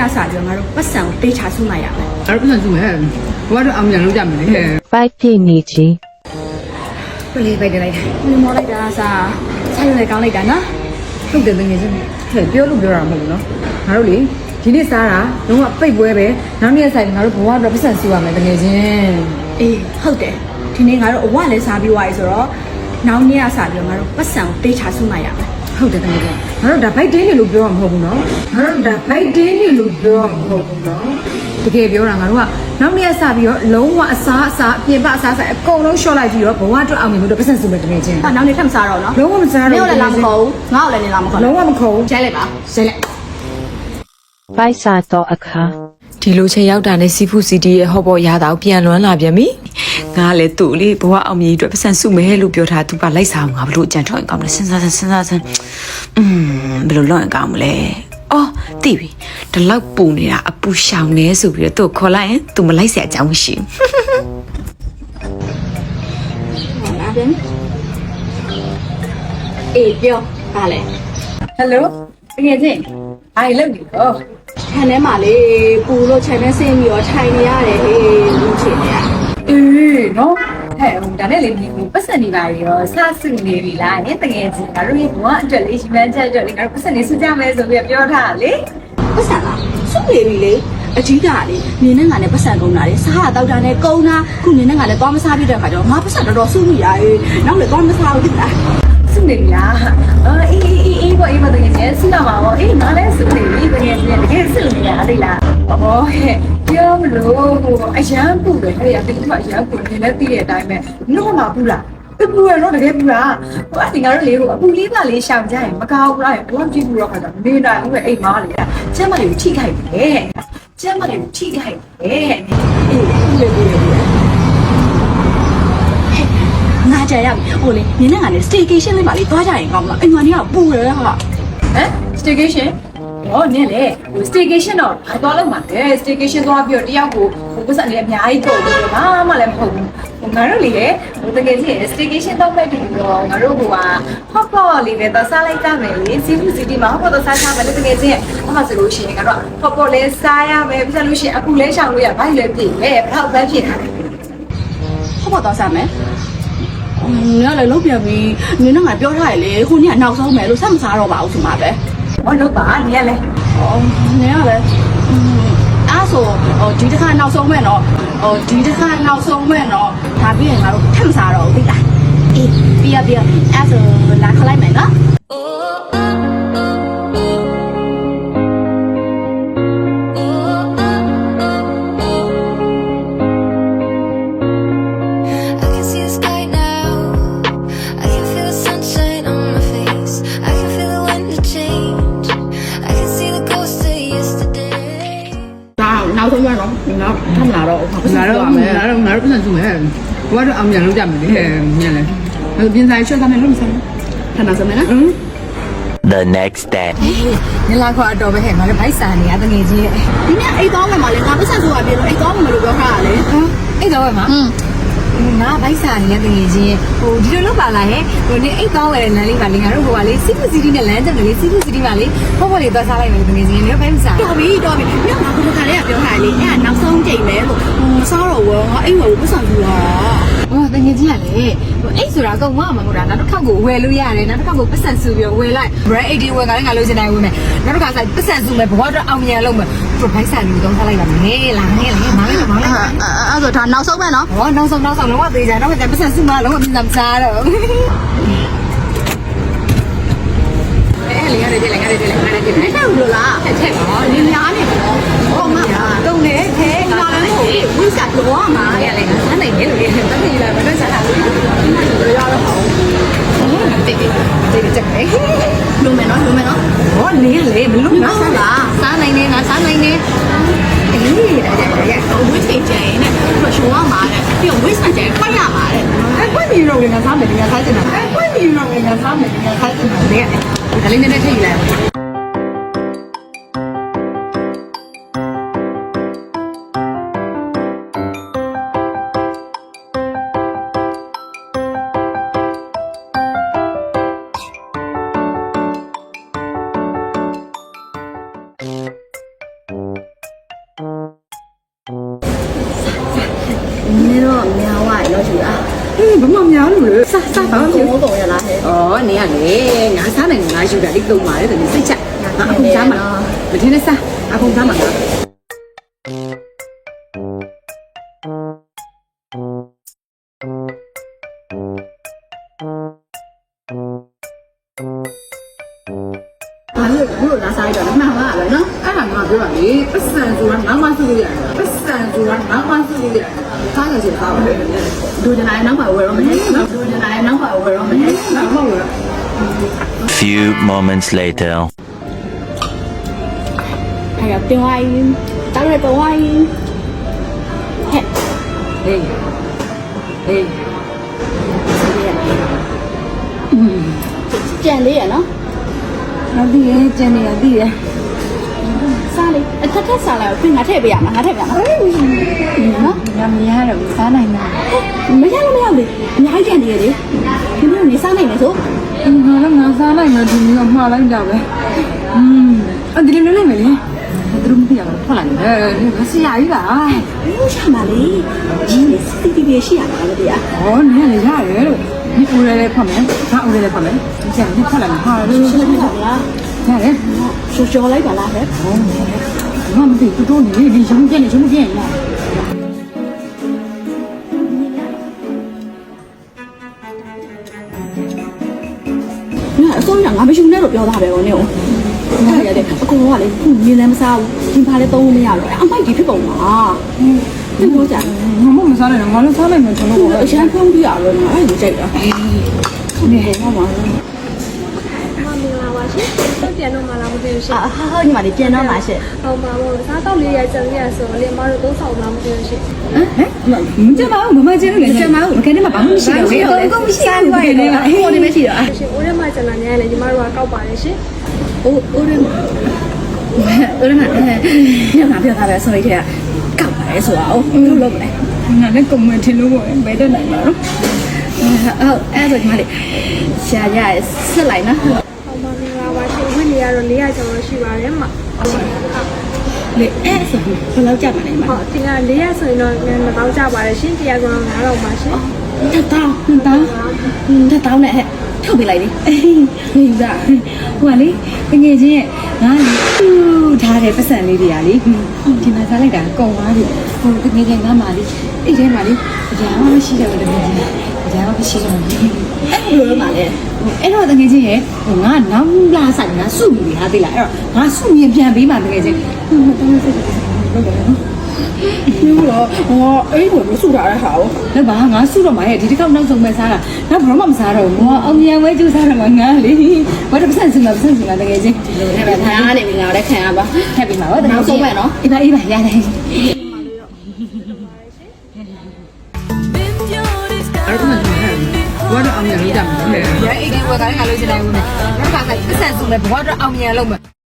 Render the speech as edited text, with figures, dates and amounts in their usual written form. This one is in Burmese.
ရစားပြီးငါတို့ပတ်စံကိုတေးချဆုမှရမယ် အဲ့ဒါပြန်စုမယ်ဘွားတို့အောင်မြန်လုပ်ကြမယ်လေဟဲ့ ပိုက်ပြည့်နေကြီး ပြလေးပိုက်တယ်လိုက်တာမောလိုက်တာစားဆိုင်ရယ်ကောင်းလိုက်တာနော် ဟုတ်တယ်တကယ်ချင်းဟဲ့ပြောလို့ပြောတာမဟုတ်ဘူးနော်ငါတို့လေဒီနေ့စားတာလုံးဝပိတ်ပွဲပဲနောက်နေ့ဆိုင်ငါတို့ဘွားတို့ပတ်စံစုရမယ်တကယ်ချင်း အေးဟုတ်တယ်ဒီနေ့ငါတို့အဝလည်းစားပြီးသွားပြီဆိုတော့နောက်နေ့ကစားပြီးငါတို့ပတ်စံကိုတေးချဆုမှရမယ် ဟုတ်တယ်တကယ်ချင်းငါတို့ဒါဘိုက်တင်းနေလို့ပြောမှာမဟုတ်ဘူးနော်ငါတို့ဒါဘိုက်တင်းနေလို့ပြောမှာမဟုတ်ဘူးနော်တကယ်ပြောတာငါတို့ကနောက်နေ့စပြီးတော့လုံးဝအစားအပြင်ပအစားအကုန်လုံးရှော့လိုက်ပြီးတော့ဘဝအတွက်အောင်မြင်ဖို့ပတ်စံစုမယ်တကယ်ချင်း ဟာနောက်နေ့ထပ်မစားတော့နော် လုံးဝမစားတော့ မင်းလည်းလာမခေါ်ဘူးငါ့ကိုလည်းနေလာမခေါ် လုံးဝမခုံ ရိုက်လိုက်ပါရိုက်လိုက် ပိုက်စားတော့အခါ ဒီလိုချိန်ရောက်တာနဲ့စီဖူစီတီရဲ့ဟော့ပေါ်ရတာကိုပြန်လွမ်းလာပြန်ပြီငါလည်းသူ့လေးဘဝအောင်မြင်အတွက်ပတ်စံစုမယ်လို့ပြောထားသူကလိုက်စားအောင်ငါဘလို့အကြံထောက်ရင်ကောင်းလဲစဉ်းစားစမ်းဘယ်လိုလုပ်ရင်ကောင်းမလဲအော်သိပြီဒီလောက်ပူနေတာအပူရှောင်နေဆိုပြီးတော့သူ့ခေါ်လိုက်ရင်သူမလိုက်เสียအကြောင်းမရှိဘူး လာပြန်အေးပြောပါလေ ဟယ်လိုတကယ်ချင်းအားလုံးနေတော့ ခြံထဲမှာလေပူလို့ခြံထဲဆင်းပြီးတော့ထိုင်နေရတယ်ဟေးလူချင်နေရ အေးနော်ဟဲ့ဒါနဲ့လေဒီပတ်စံနေပါရောစဆုနေပြီလားနင်တကယ်ချင်းငါတို့ရဲ့ဘဝအတွက်လေးရှိမှန်းချက်အတွက်လေးငါတို့ပတ်စံနေစုကြမယ်ဆိုပြီးပြောထားတာလေ ပတ်စံလားစုနေပြီလေအကြီးကလေနင်းနဲ့ငါနဲ့ပတ်စံကုန်တာလေစားရတောက်တာနဲ့ကုန်တာခုနင်းနဲ့ငါလည်းသွားမစားပြတဲ့ခါကျတော့ငါပတ်စံတော်တော်စုမိရဟေးနောက်လည်းသွားမစားဘူးတိလား စုနေပြီလားအေးဘောတကယ်ချင်းစုလာပါဘောအေးငါလည်းစုနေပြီတကယ်ချင်းတကယ်စုနေရသိလားဘောဟဲ့ပြောမလို့အရန်ပူတယ်ဟဲ့ရတိကျအရန်ပူနေလည်းသိတဲ့အတိုင်းပဲနှုတ်မှာပူလားပူရတော့တကယ်ပူလားဟိုအတင်ငါတို့လေဟိုအပူလေးပါလေးရှောင်ကြရင်မကောင်းဘူးလားဘယ်ကြည့်ဘူးတော့ခါတော့နေနိုင်ဘူးပဲအိမ်မားလေကျမ်းမလေးကိုထိခိုက်တယ်ကျမ်းမလေးကိုထိခိုက်တယ်အေးငါကြရပြီဟိုလေနင်းနဲ့ငါလည်း staycation လေးပါလေသွားကြရင်ကောင်းမလားအိမ်မကြီးကပူတယ်ဟာ ဟမ် staycation ဟောနင်းလေဟို staycation တော့သွားလို့မှာတယ် staycation သွားပြီးတော့တယောက်ကိုဟိုပတ်စံလေးအများကြီးတော့ပြီးတော့ဘာမှလည်းမဟုတ်ဘူးဟိုငါတို့လေဟိုတကယ်ကြီး staycation တော့မဲ့တူတော့ငါတို့ကဟော့ပေါ့လေးပဲသွားစားလိုက်ကြမယ်လေ Cebu City မှာဟော့ပေါ့သွားစားမယ်လေတကယ်ကြီးအမှဆိုလို့ရှိရင်ငါတို့ဟော့ပေါ့လေးစားရမယ်ပြီးတော့လို့ရှိရင်အခုလဲရှောင်လို့ရဘိုက်လည်းပြည့်ပဲဘလောက်ပဲဖြစ်တာလဲ ဟုတ်ပါတော့စားမယ်နင်ကလည်းလုံးပြန်ပြီးနင်နဲ့ငါပြောထားရလေခုနကနောက်ဆုံးမယ်လို့ဆက်မစားတော့ပါဘူးဆိုမှပဲ ဟောလို့ပါနင်ကလည်း နင်ကလည်းအားဆိုဒီတစ်ခါနောက်ဆုံးမယ်နော်ဒီတစ်ခါနောက်ဆုံးမယ်နော်ဒါပြီးရင်ငါတို့ထပ်မစားတော့ဘူးသိလားအေးပြအဲ့ဆိုလာခလိုက်မယ်နော် I can see the sky now. I can feel the sunshine on my face. I can feel the wind to change. I can see the ghost of yesterday. ဒါနောက်ဆုံးမယ်နော်ငါထပ်မလာတော့ဘူး ငါတို့ပတ်စံစုမယ်ဘွားတို့အောင်မြန်လုပ်ကြမယ်လေဟဲ့ညလည်းငါပြင်ဆိုင်ရှော့ကနေလို့မဆိုင် ထပ်နောက်ဆုံးမယ်နော် The next day. နင်လာခေါ်အတော်ပဲဟဲ့ငါတို့ဘိုက်စာနေရတငယ်ချင်းရဲ့ ဒီနေ့အိတ်သွားမယ်မလေးငါပတ်စံဆိုတာပြေလို့အိတ်သွားမယ်လို့ပြောထားတာလေ အဲ့တော့မှာငါဘိုက်စာနေရတငယ်ချင်းဟိုဒီလိုလုပ်ပါလားဟဲ့ဟိုနေအိတ်ကောင်းဝယ်တဲ့လမ်းလေးပါလေငါတို့ဟိုကလေစီဖူစီတီနဲ့လမ်းကျက်တယ်လေစီဖူစီတီပါလေဟောပေါ်လေးသွားစားလိုက်မယ်တငယ်ချင်းနေဘိုက်စာ တော်ပြီညငါကခါလေးကပြောထားလေအဲ့ကနောက်ဆုံးချိန်ပဲလို့မစားတော့ဘူးငါအိတ်ဝယ်ကိုပတ်စံပြတာ ဟောတငယ်ချင်းကလေဟိုအိတ်ဆိုတာအကုန်မမဟုတ်တာနောက်တစ်ခေါက်ကိုဝယ်လို့ရတယ်နောက်တစ်ခေါက်ကိုပတ်စံစုပြီးဝယ်လိုက် brand 80ဝယ်ကလည်းငါလို့ချင်တယ်ဝယ်မယ်နောက်တစ်ခါဆိုင်ပတ်စံစုမယ်ဘဝတော့အောင်မြင်လုပ်မယ်သူဘိုက်စာနေတော့ထားလိုက်ပါမယ်လာနေလေမောင်းလိုက်မောင်းလိုက် အဲ့ဆိုဒါနောက်ဆုံးပဲနော် ဟောနောက်ဆုံးလုံးဝသေးကြတော့ပြန်ပတ်စံစုမလုံးဝပြင်စားမစားတော့အဲ့လေရတယ်လေအဲ့ဒါလို့လားထက်ပါနင်းများနေပေါ့ဟောမတုံနေခဲငါလည်းဟုတ်ဝိစာပြောရမှာ ရလေအဲ့နိုင်လေလို့တမီးလာမလို့စားတာလို့ရတော့ဟောတိတ်ချက်ပဲ လုံမယ်နော်ဟောနေလေမလို့ငါစားလား စားနိုင်နေငါစားနိုင်နေ အေးရဝိချိန်ကျရင်နဲ့ပရှိုးရမှာတဲ့ပြီးတော့ဝိစာကျရင်ခွက်ရမှာတဲ့ အဲ့ကွမီရောငါစားမယ်ငါစားချင်တာအဲ့ကွမီရောငါစားမယ်ငါစားချင်တာလေဒါလေးနည်းနည်းထည့်ယူလိုက် ဘူးလေစားဘာမှမဖြစ် ဘုံဘုံရလားဟဲ့ ဩနေရလေငါစားနိုင်ငါယူတာလေးတုံပါလေတကယ်စိတ်ချငါအခုစားမှာမထင်းနဲ့စားအခုစားမှာလားဘာလို့ဘလို့လာစားရတော့မှန်ပါလားနော်အဲ့ဒါငါပြောတာလေပတ်စံဆိုတာငါမှစုလို့ရတယ်ပတ်စံဆိုတာငါမှစုလို့ရတယ်စားရစီစားပါလေ ဒူဒနာရဲ့နောက်မှာဝယ်တော့မယ်နော်ဒူဒနာရဲ့နောက်မှာဝယ်တော့မယ် ငါမဟုတ်ဘူး Few moments later. အဲ့တော့တင်ဝိုင်းတားရတော့ဝိုင်းဟဲ့ ဟေးဟေး ကြံလေးရနော် ငါသိရဲ့ကျန်နေရသိရဲ့ စားလေးအထက်ထက်စားလိုက်ပြင်ငါထည့်ပေးရမှာငါထည့်ပြမှာနော် ငါမရတော့စားနိုင်မှာ မရလို့မရလေအများကြီးကြံနေရလေဒီလိုနေစားနိုင်တယ်ဆို ငါလည်းငါစားနိုင်မှာဒီမျိုးမှားလိုက်တာပဲအဲ့ဒီလိုလည်းမလေသူတို့မသိရဘူးထွက်လာတယ်ငါဆရာကြီးပါ ဘူးချမှာလေကြီးနေစီတီဗီရှိရမှာလေတရား ဩနင်းလည်းရတယ်လို့ဒီဦးလည်းဖတ်မယ်ငါဦးလည်းဖတ်မယ်ဆရာကြီးထွက်လာမှာဟာလို့ ရှင်းပြပါလား ရတယ် ရှော်လိုက်ပါလားဟဲ့ ငါမသိတူတူနေဒီရုံးကျနေရုံးကျနေလား ငါအစိုးရငါမယူနဲ့လို့ပြောတာပဲဟိုနေဟိုငါရတယ်အကုန်လုံးကလေမြင်လည်းမစားဘူးဒီပါလည်းသုံးလို့မရတော့အမိုက်ကြီးဖြစ်ပုံလားဒီလိုကြာ ငါမစားနိုင်ငါလည်းစားနိုင်မှာကျွန်တော် အရန်ဖုံးပြရတော့ငါအဲ့လိုကြိုက်တာနေဟောမှာ ပြန်တော့မှလာမသိဘူးရှင် ဟာညီမလေးပြန်တော့မှာရှင့် ။ဟောမှာမို့စားတော့လေးရကြံရဆိုလေမတို့သုံးဆောင်မှမသိဘူးရှင် မကြပါဘူးမမကျင်းလို့လည်းကျမမကနေမှာဘာမှမရှိတော့ဘူးအကုန်မရှိဘူးဘယ်နဲ့ဟိုနေမရှိတော့ ။ရှင်ဦးထဲမှာကျန်တာများလေညီမတို့ကကောက်ပါတယ်ရှင် အိုးအိုးရဲအိုးရဲညငါပြောတာပဲ sorry တဲ့ကောက်ပါလေဆိုတာအိုးလို့လို့ပဲ ငါလည်းကွန်မန့်ထင်လို့ဘယ်တော့နိုင်မှာတော့ ဟုတ်အဲ့ဒါညီမလေးရှာရဆက်လိုက်နော် ။ဟောမှာမင်္ဂလာပါရှင်။ဝင်နေရတော့400ကျော်လို့ရှိပါတယ်မှာ လေအဲ့ဆိုဘယ်လောက်ကြပါလဲညီမ ။ဟောတင်က400ဆိုရင်တော့ငါတော့ကြပါတယ်ရှင်။100ကျော်တော့9000ပါရှင် 1000နဲ့ဟဲ့ထုတ်ပေးလိုက်လေနေယူတာ ဟိုကလေငယ်ချင်းရဲ့ငါလေတူထားတဲ့ပတ်စံလေးတွေကလေဒီမှာစားလိုက်တာကုန်သွားပြီဟိုငယ်ချင်းငါမှလေအဲ့ထဲမှာလေတရားမရှိတော့တယ်ငယ်ချင်းတရားမရှိတော့ဘူး အဲ့လိုပါလေ အဲ့တော့တကယ်ချင်းရဲ့ငါနောက်လာဆိုင်ငါစုပြီဟာသိလားအဲ့တော့ငါစုမြင်ပြန်ပေးမှတကယ်ချင်းမတော်စိတ်လို့ပဲနော် ဒီလိုဟောအဲ့လိုမစုထားတဲ့ဟာကို လည်းဘာငါစုတော့မှရဲ့ဒီတစ်ခေါက်နောက်ဆုံးပဲစားတာငါဘယ်တော့မှမစားတော့ဘူးငါအောင်မြန်ဝဲကျူးစားတော့မှငါလေဘာတစ်ပစံစင်မှာတကယ်ချင်း အဲ့ဒါထားနေပြီငါလည်းခံရပါ ထပ်ပြီးမှာဟုတ်တယ် နောက်ဆုံးပဲနော် အေးပါရတယ် ။ အဲ့ဒါမှမဟုတ်ဘူးဘာတော့အောင်မြန်လို့တာမလဲရဲအိမ်ကဝယ်ကားငါလို့ချင်တယ်ဦးနဲ့နောက်ခါကပတ်စံစုလဲဘာတော့အောင်မြန်လို့မ